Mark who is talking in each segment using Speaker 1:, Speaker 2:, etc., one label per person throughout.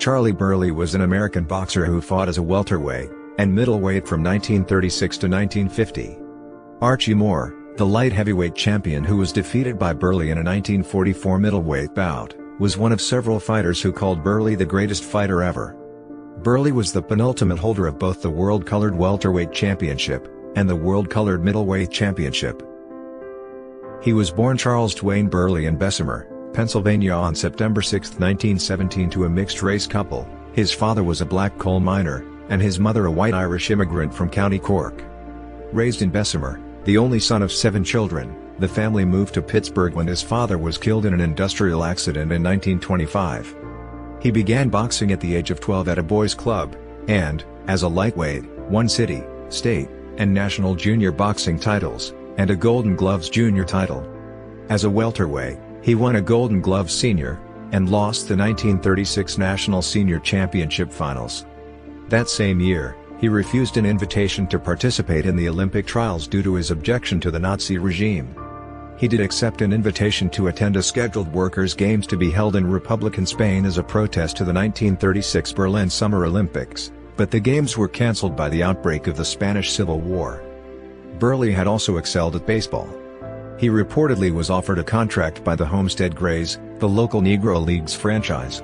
Speaker 1: Charley Burley was an American boxer who fought as a welterweight and middleweight from 1936 to 1950. Archie Moore, the light heavyweight champion who was defeated by Burley in a 1944 middleweight bout, was one of several fighters who called Burley the greatest fighter ever. Burley was the penultimate holder of both the World Colored Welterweight Championship and the World Colored Middleweight Championship. He was born Charles Duane Burley in Bessemer, Pennsylvania on September 6, 1917 to a mixed-race couple. His father was a black coal miner, and his mother a white Irish immigrant from County Cork. Raised in Bessemer, the only son of 7 children, the family moved to Pittsburgh when his father was killed in an industrial accident in 1925. He began boxing at the age of 12 at a boys' club, and, as a lightweight, won city, state, and national junior boxing titles, and a Golden Gloves junior title. As a welterweight, he won a Golden Gloves senior, and lost the 1936 National Senior Championship Finals. That same year, he refused an invitation to participate in the Olympic trials due to his objection to the Nazi regime. He did accept an invitation to attend a scheduled workers' games to be held in Republican Spain as a protest to the 1936 Berlin Summer Olympics, but the games were cancelled by the outbreak of the Spanish Civil War. Burley had also excelled at baseball. He reportedly was offered a contract by the Homestead Grays, the local Negro Leagues franchise.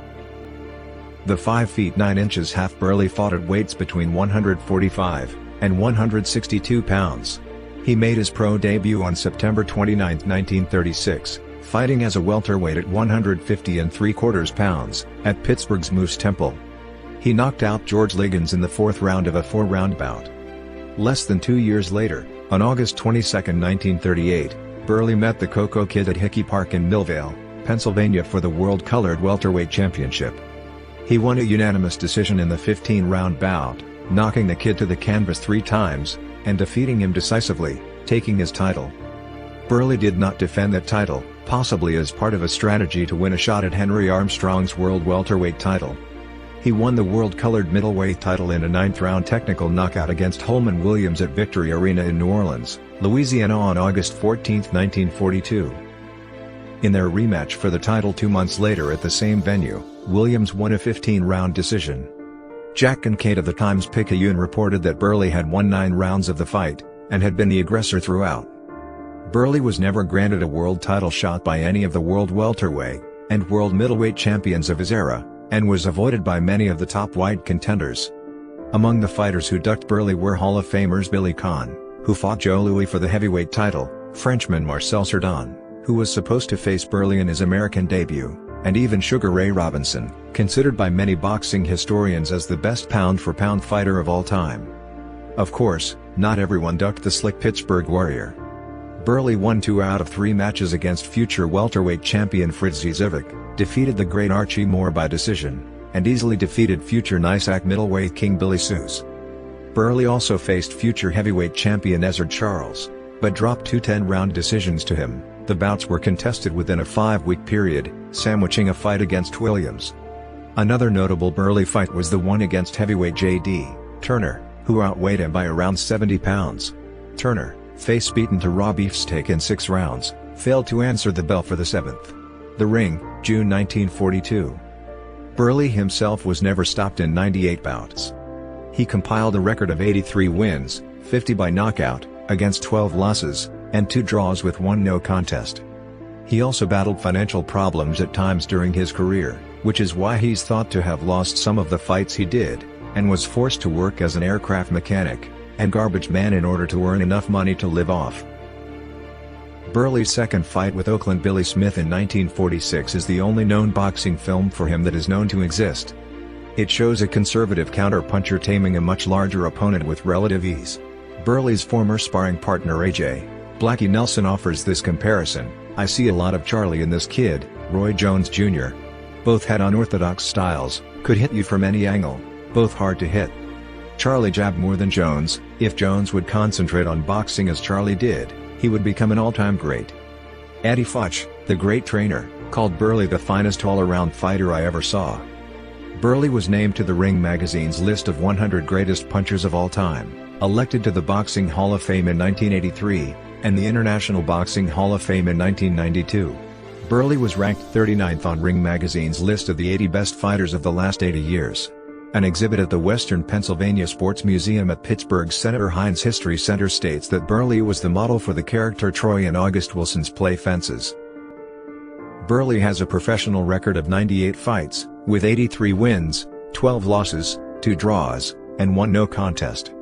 Speaker 1: The 5 feet 9 inches half Burley fought at weights between 145 and 162 pounds. He made his pro debut on September 29, 1936, fighting as a welterweight at 150 3/4 pounds, at Pittsburgh's Moose Temple. He knocked out George Liggins in the 4th round of a 4-round bout. Less than 2 years later, on August 22, 1938, Burley met the Cocoa Kid at Hickey Park in Millvale, Pennsylvania for the World Colored Welterweight Championship. He won a unanimous decision in the 15-round bout, knocking the Kid to the canvas 3 times, and defeating him decisively, taking his title. Burley did not defend that title, possibly as part of a strategy to win a shot at Henry Armstrong's World Welterweight title. He won the World Colored Middleweight title in a 9th-round technical knockout against Holman Williams at Victory Arena in New Orleans, Louisiana on August 14, 1942. In their rematch for the title 2 months later at the same venue, Williams won a 15-round decision. Jack Kincaid of the Times-Picayune reported that Burley had won 9 rounds of the fight, and had been the aggressor throughout. Burley was never granted a world title shot by any of the world welterweight and world middleweight champions of his era, and was avoided by many of the top white contenders. Among the fighters who ducked Burley were Hall of Famers Billy Conn, who fought Joe Louis for the heavyweight title, Frenchman Marcel Cerdan, who was supposed to face Burley in his American debut, and even Sugar Ray Robinson, considered by many boxing historians as the best pound-for-pound fighter of all time. Of course, not everyone ducked the slick Pittsburgh Warrior. Burley won 2 out of 3 matches against future welterweight champion Fritzy Zivik, defeated the great Archie Moore by decision, and easily defeated future NYSAC middleweight king Billy Seuss. Burley also faced future heavyweight champion Ezzard Charles, but dropped 2 10-round decisions to him. The bouts were contested within a 5-week period, sandwiching a fight against Williams. Another notable Burley fight was the one against heavyweight J.D. Turner, who outweighed him by around 70 pounds. Turner, face-beaten to raw beefsteak in 6 rounds, failed to answer the bell for the 7th. The Ring, June 1942. Burley himself was never stopped in 98 bouts. He compiled a record of 83 wins, 50 by knockout, against 12 losses, and 2 draws with 1 no contest. He also battled financial problems at times during his career, which is why he's thought to have lost some of the fights he did, and was forced to work as an aircraft mechanic and garbage man in order to earn enough money to live off. Burley's second fight with Oakland Billy Smith in 1946 is the only known boxing film for him that is known to exist. It shows a conservative counter-puncher taming a much larger opponent with relative ease. Burley's former sparring partner A.J. Blackie Nelson offers this comparison: "I see a lot of Charlie in this kid, Roy Jones Jr. Both had unorthodox styles, could hit you from any angle, both hard to hit. Charlie jabbed more than Jones. If Jones would concentrate on boxing as Charlie did, he would become an all-time great." Eddie Futch, the great trainer, called Burley the finest all-around fighter I ever saw. Burley was named to the Ring magazine's list of 100 greatest punchers of all time, elected to the Boxing Hall of Fame in 1983, and the International Boxing Hall of Fame in 1992. Burley was ranked 39th on Ring Magazine's list of the 80 best fighters of the last 80 years. An exhibit at the Western Pennsylvania Sports Museum at Pittsburgh's Senator Heinz History Center states that Burley was the model for the character Troy in August Wilson's play Fences. Burley has a professional record of 98 fights, with 83 wins, 12 losses, 2 draws, and 1 no contest.